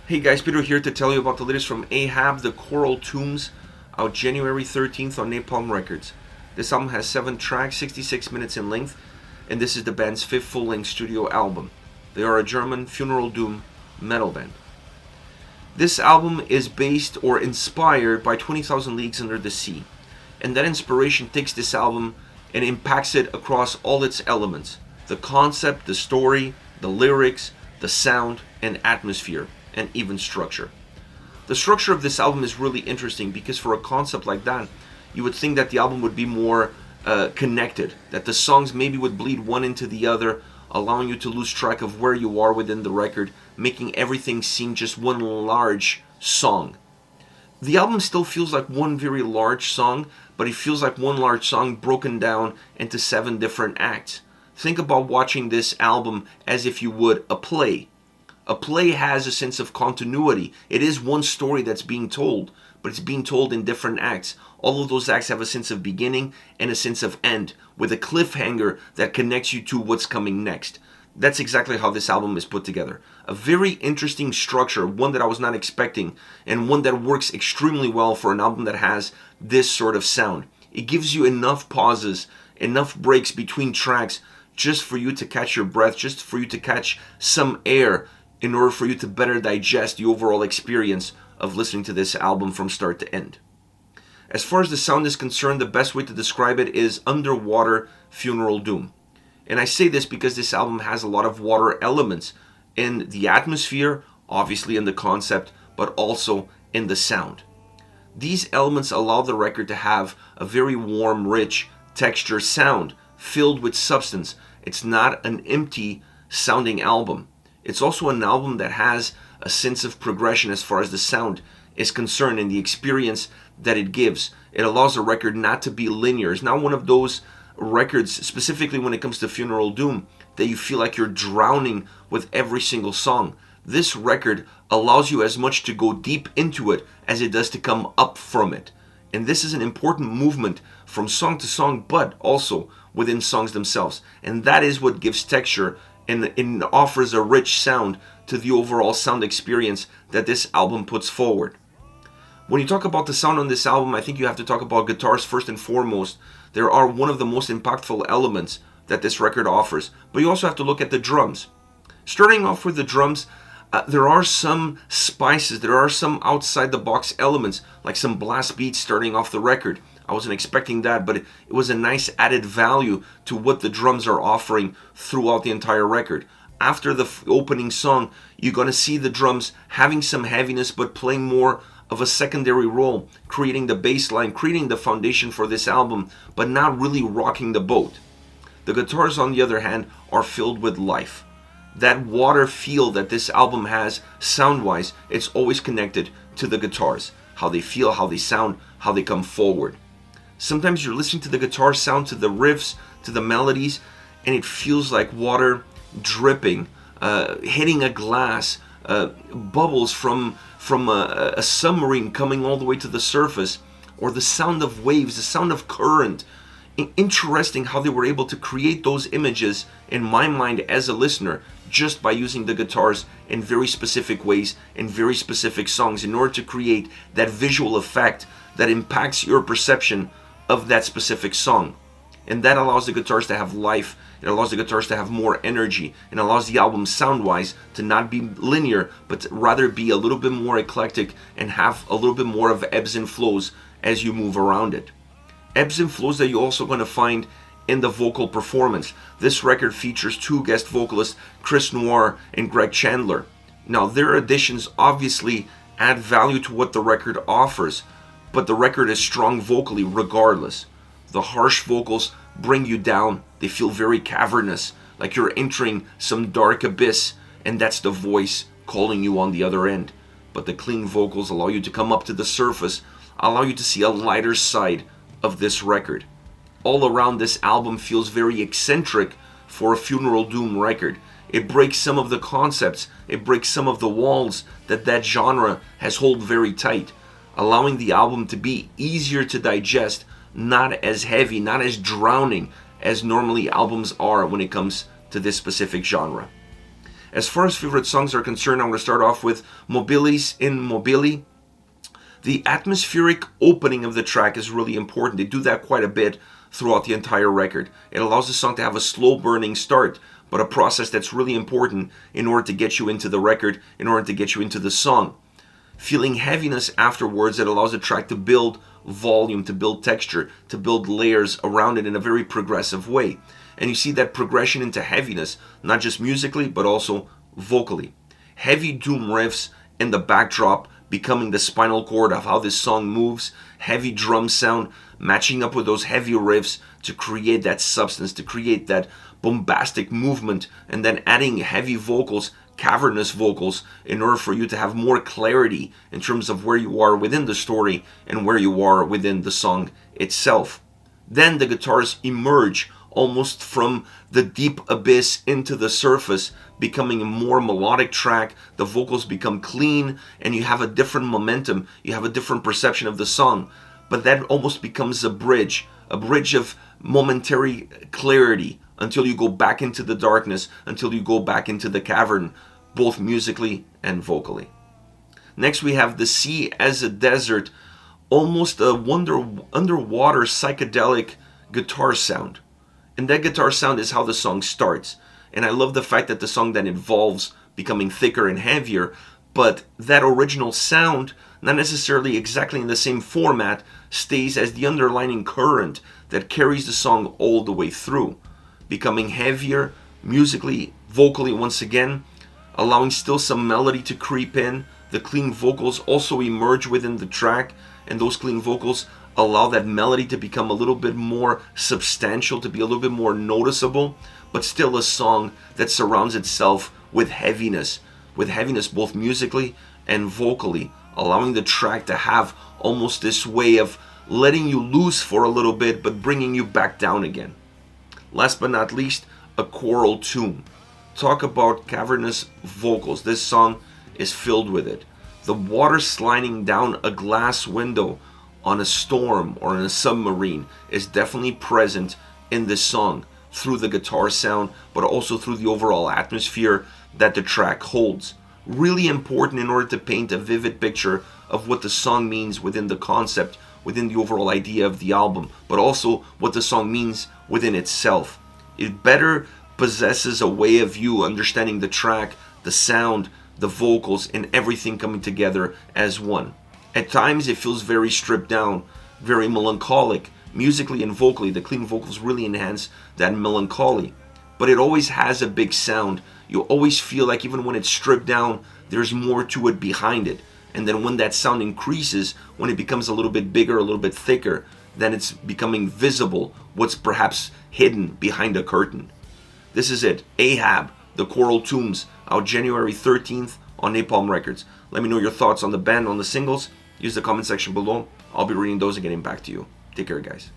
Hey guys, Peter here to tell you about the latest from Ahab, The Coral Tombs, out January 13th on Napalm Records. This album has 7 tracks, 66 minutes in length, and this is the band's 5th full-length studio album. They are a German funeral doom metal band. This album is based or inspired by 20,000 Leagues Under the Sea, and that inspiration takes this album and impacts it across all its elements: the concept, the story, the lyrics, the sound, and atmosphere, and even structure. The structure of this album is really interesting because for a concept like that, you would think that the album would be more connected, that the songs maybe would bleed one into the other, allowing you to lose track of where you are within the record, making everything seem just one large song. The album still feels like one very large song, but it feels like one large song broken down into 7 different acts. Think about watching this album as if you would a play. A play has a sense of continuity. It is one story that's being told, but it's being told in different acts. All of those acts have a sense of beginning and a sense of end, with a cliffhanger that connects you to what's coming next. That's exactly how this album is put together. A very interesting structure, one that I was not expecting, and one that works extremely well for an album that has this sort of sound. It gives you enough pauses, enough breaks between tracks, just for you to catch your breath, just for you to catch some air, in order for you to better digest the overall experience of listening to this album from start to end. As far as the sound is concerned, the best way to describe it is underwater funeral doom. And I say this because this album has a lot of water elements in the atmosphere, obviously in the concept, but also in the sound. These elements allow the record to have a very warm, rich texture sound filled with substance. It's not an empty sounding album. It's also an album that has a sense of progression as far as the sound is concerned and the experience that it gives. It allows a record not to be linear. It's not one of those records, specifically when it comes to funeral doom, that you feel like you're drowning with every single song. This record allows you as much to go deep into it as it does to come up from it. And this is an important movement from song to song, but also within songs themselves. And that is what gives texture and offers a rich sound to the overall sound experience that this album puts forward. When you talk about the sound on this album, I think you have to talk about guitars first and foremost. They are one of the most impactful elements that this record offers. But you also have to look at the drums. Starting off with the drums, there are some spices, there are some outside the box elements, like some blast beats starting off the record. I wasn't expecting that, but it was a nice added value to what the drums are offering throughout the entire record. After the opening song, you're going to see the drums having some heaviness, but playing more of a secondary role, creating the bass line, creating the foundation for this album, but not really rocking the boat. The guitars, on the other hand, are filled with life. That water feel that this album has sound-wise, it's always connected to the guitars. How they feel, how they sound, how they come forward. Sometimes you're listening to the guitar sound, to the riffs, to the melodies, and it feels like water dripping, hitting a glass, bubbles from a submarine coming all the way to the surface, or the sound of waves, the sound of current. Interesting how they were able to create those images in my mind as a listener just by using the guitars in very specific ways in very specific songs in order to create that visual effect that impacts your perception of that specific song. And that allows the guitars to have life, it allows the guitars to have more energy, and allows the album sound-wise to not be linear, but to rather be a little bit more eclectic and have a little bit more of ebbs and flows as you move around it. Ebbs and flows that you're also going to find in the vocal performance. This record features 2 guest vocalists, Chris Noir and Greg Chandler. Now, their additions obviously add value to what the record offers, but the record is strong vocally regardless. The harsh vocals bring you down. They feel very cavernous, like you're entering some dark abyss, and that's the voice calling you on the other end. But the clean vocals allow you to come up to the surface, allow you to see a lighter side of this record. All around, this album feels very eccentric for a funeral doom record. It breaks some of the concepts, it breaks some of the walls that genre has held very tight, allowing the album to be easier to digest, not as heavy, not as drowning as normally albums are when it comes to this specific genre. As far as favorite songs are concerned, I'm going to start off with Mobilis in Mobili. The atmospheric opening of the track is really important. They do that quite a bit throughout the entire record. It allows the song to have a slow burning start, but a process that's really important in order to get you into the record, in order to get you into the song. Feeling heaviness afterwards, it allows the track to build volume, to build texture, to build layers around it in a very progressive way. And you see that progression into heaviness, not just musically, but also vocally. Heavy doom riffs in the backdrop becoming the spinal cord of how this song moves, heavy drum sound matching up with those heavy riffs to create that substance, to create that bombastic movement, and then adding heavy vocals, cavernous vocals, in order for you to have more clarity in terms of where you are within the story and where you are within the song itself. Then the guitars emerge almost from the deep abyss into the surface, becoming a more melodic track. The vocals become clean and you have a different momentum, you have a different perception of the song. But that almost becomes a bridge of momentary clarity until you go back into the darkness, until you go back into the cavern, both musically and vocally. Next we have The Sea as a Desert, almost a underwater psychedelic guitar sound. And that guitar sound is how the song starts. And I love the fact that the song then evolves, becoming thicker and heavier, but that original sound, not necessarily exactly in the same format, stays as the underlying current that carries the song all the way through, becoming heavier musically, vocally once again, allowing still some melody to creep in. The clean vocals also emerge within the track, and those clean vocals allow that melody to become a little bit more substantial, to be a little bit more noticeable, but still a song that surrounds itself with heaviness both musically and vocally, allowing the track to have almost this way of letting you loose for a little bit, but bringing you back down again. Last but not least, A Choral Tomb. Talk about cavernous vocals. This song is filled with it. The water sliding down a glass window on a storm or in a submarine is definitely present in this song through the guitar sound, but also through the overall atmosphere that the track holds. Really important in order to paint a vivid picture of what the song means within the concept, within the overall idea of the album, but also what the song means within itself. It better possesses a way of you understanding the track, the sound, the vocals, and everything coming together as one. At times it feels very stripped down, very melancholic. Musically and vocally, the clean vocals really enhance that melancholy. But it always has a big sound. You always feel like even when it's stripped down, there's more to it behind it. And then when that sound increases, when it becomes a little bit bigger, a little bit thicker, then it's becoming visible what's perhaps hidden behind a curtain. This is it. Ahab, The Choral Tombs, out January 13th on Napalm Records. Let me know your thoughts on the band, on the singles. Use the comment section below. I'll be reading those and getting back to you. Take care, guys.